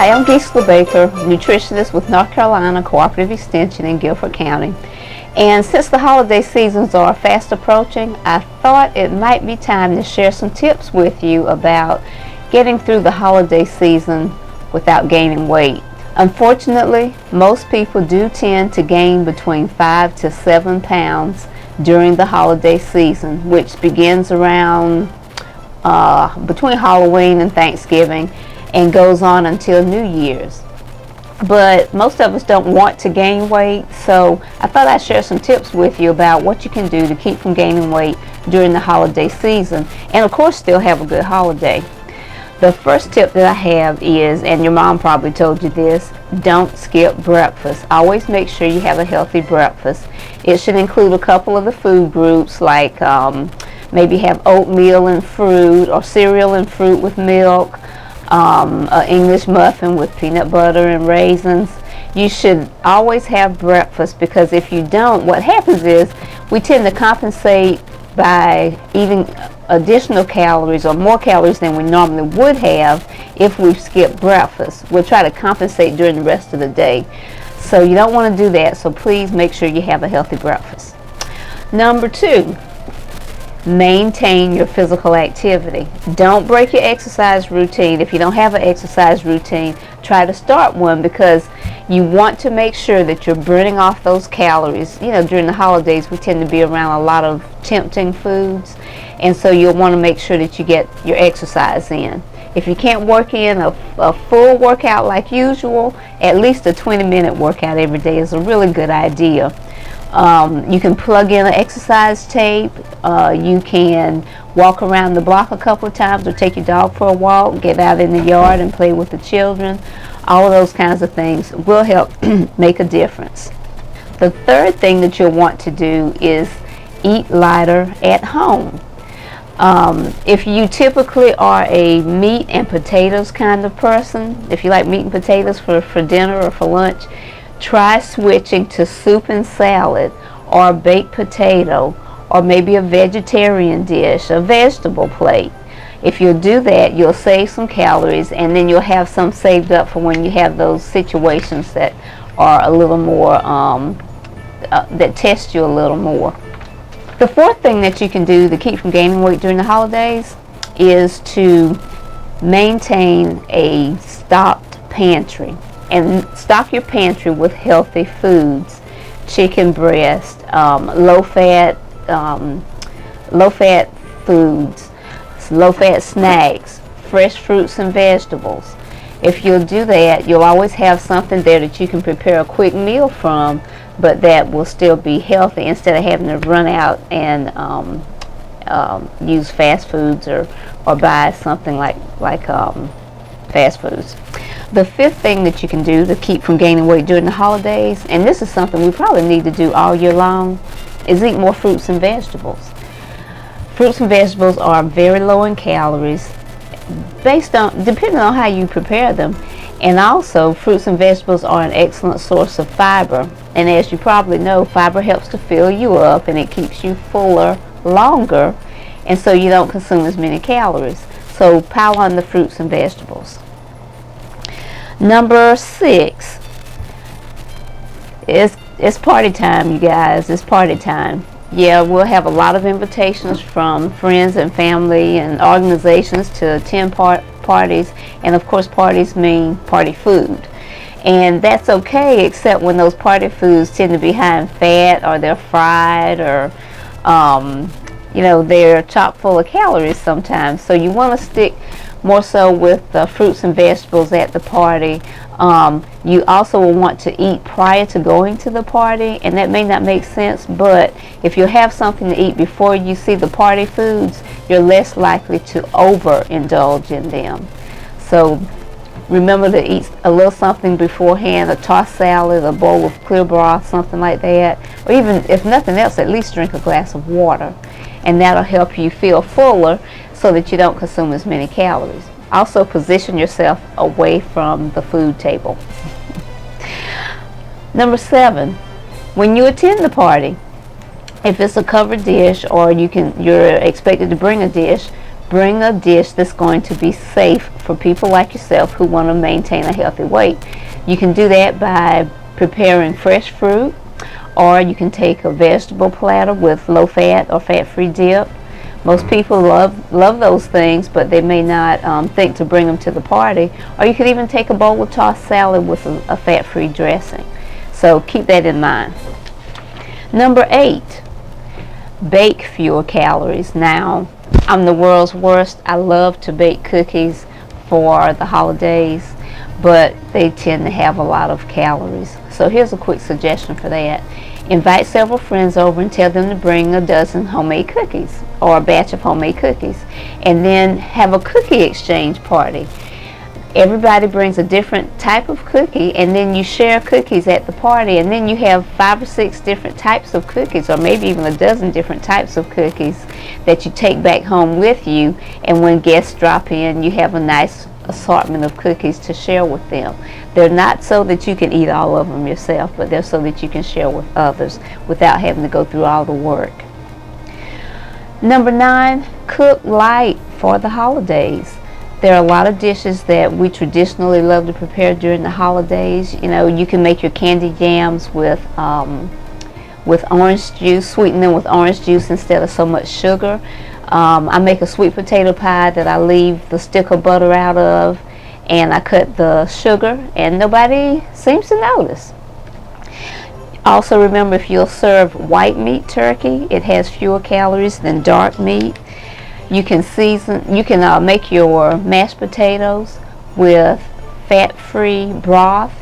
Hi, I'm Gisela Baker, nutritionist with North Carolina Cooperative Extension in Guilford County. And since the holiday seasons are fast approaching, I thought it might be time to share some tips with you about getting through the holiday season without gaining weight. Unfortunately, most people do tend to gain between 5 to 7 pounds during the holiday season, which begins around between Halloween and Thanksgiving and goes on until New Year's. But most of us don't want to gain weight, so I thought I'd share some tips with you about what you can do to keep from gaining weight during the holiday season, and of course still have a good holiday. The first tip that I have is, and your mom probably told you this, don't skip breakfast. Always make sure you have a healthy breakfast. It should include a couple of the food groups, like maybe have oatmeal and fruit, or cereal and fruit with milk, an English muffin with peanut butter and raisins. You should always have breakfast, because if you don't, what happens is we tend to compensate by eating additional calories or more calories than we normally would have if we skip breakfast. We'll try to compensate during the rest of the day. So you don't want to do that, so please make sure you have a healthy breakfast. Number 2, maintain your physical activity. Don't break your exercise routine. If you don't have an exercise routine, try to start one, because you want to make sure that you're burning off those calories. You know, during the holidays we tend to be around a lot of tempting foods, and so you'll want to make sure that you get your exercise in. If you can't work in a full workout like usual, at least a 20-minute workout every day is a really good idea. You can plug in an exercise tape. You can walk around the block a couple of times, or take your dog for a walk, get out in the yard and play with the children. All of those kinds of things will help make a difference. The third thing that you'll want to do is eat lighter at home. If you typically are a meat and potatoes kind of person, if you like meat and potatoes for dinner or for lunch, try switching to soup and salad, or baked potato, or maybe a vegetarian dish, a vegetable plate. If you'll do that, you'll save some calories, and then you'll have some saved up for when you have those situations that are a little more, that test you a little more. The fourth thing that you can do to keep from gaining weight during the holidays is to maintain a stocked pantry. And stock your pantry with healthy foods: chicken breast, low-fat foods, low-fat snacks, fresh fruits and vegetables. If you'll do that, you'll always have something there that you can prepare a quick meal from, but that will still be healthy, instead of having to run out and use fast foods or buy something like fast foods. The fifth thing that you can do to keep from gaining weight during the holidays, and this is something we probably need to do all year long, is eat more fruits and vegetables. Fruits and vegetables are very low in calories, depending on how you prepare them. And also, fruits and vegetables are an excellent source of fiber. And as you probably know, fiber helps to fill you up, and it keeps you fuller longer, and so you don't consume as many calories. So pile on the fruits and vegetables. Number 6, it's party time, you guys. It's party time. Yeah, we'll have a lot of invitations from friends and family and organizations to attend parties, and of course parties mean party food. And that's okay, except when those party foods tend to be high in fat, or they're fried, or they're chock full of calories sometimes. So you want to stick more so with fruits and vegetables at the party. You also will want to eat prior to going to the party, and that may not make sense, but if you have something to eat before you see the party foods, you're less likely to overindulge in them. So remember to eat a little something beforehand, a tossed salad, a bowl of clear broth, something like that, or even, if nothing else, at least drink a glass of water, and that'll help you feel fuller so that you don't consume as many calories. Also, position yourself away from the food table. Number 7, when you attend the party, if it's a covered dish, or you're expected to bring a dish, Bring a dish that's going to be safe for people like yourself who want to maintain a healthy weight. You can do that by preparing fresh fruit, or you can take a vegetable platter with low-fat or fat-free dip. Most people love those things, but they may not think to bring them to the party. Or you could even take a bowl of tossed salad with a fat-free dressing. So keep that in mind. Number 8, bake fewer calories. Now, I'm the world's worst. I love to bake cookies for the holidays, but they tend to have a lot of calories. So here's a quick suggestion for that. Invite several friends over and tell them to bring a dozen homemade cookies or a batch of homemade cookies, and then have a cookie exchange party. Everybody brings a different type of cookie, and then you share cookies at the party, and then you have 5 or 6 different types of cookies, or maybe even a dozen different types of cookies that you take back home with you, and when guests drop in, you have a nice assortment of cookies to share with them. They're not so that you can eat all of them yourself, but they're so that you can share with others without having to go through all the work. Number 9, cook light for the holidays. There are a lot of dishes that we traditionally love to prepare during the holidays. You know, you can make your candy yams with orange juice, sweeten them with orange juice instead of so much sugar. I make a sweet potato pie that I leave the stick of butter out of, and I cut the sugar, and nobody seems to notice. Also remember, if you'll serve white meat turkey, it has fewer calories than dark meat. You can make your mashed potatoes with fat-free broth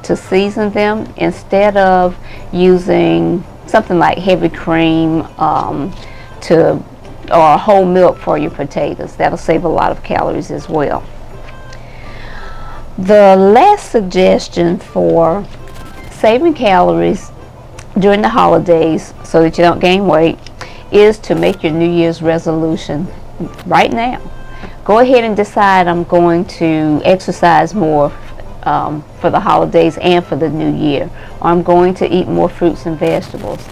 to season them, instead of using something like heavy cream or whole milk for your potatoes. That'll save a lot of calories as well. The last suggestion for saving calories during the holidays so that you don't gain weight is to make your New Year's resolution right now. Go ahead and decide, I'm going to exercise more for the holidays and for the new year, or I'm going to eat more fruits and vegetables.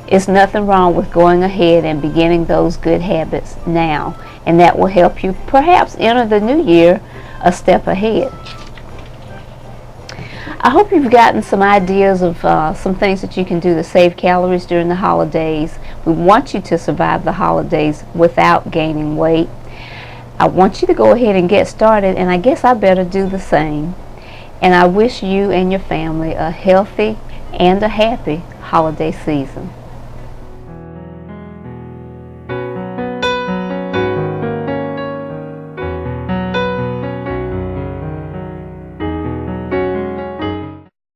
It's nothing wrong with going ahead and beginning those good habits now, and that will help you perhaps enter the new year a step ahead. I hope you've gotten some ideas of some things that you can do to save calories during the holidays. We want you to survive the holidays without gaining weight. I want you to go ahead and get started, and I guess I better do the same. And I wish you and your family a healthy and a happy holiday season.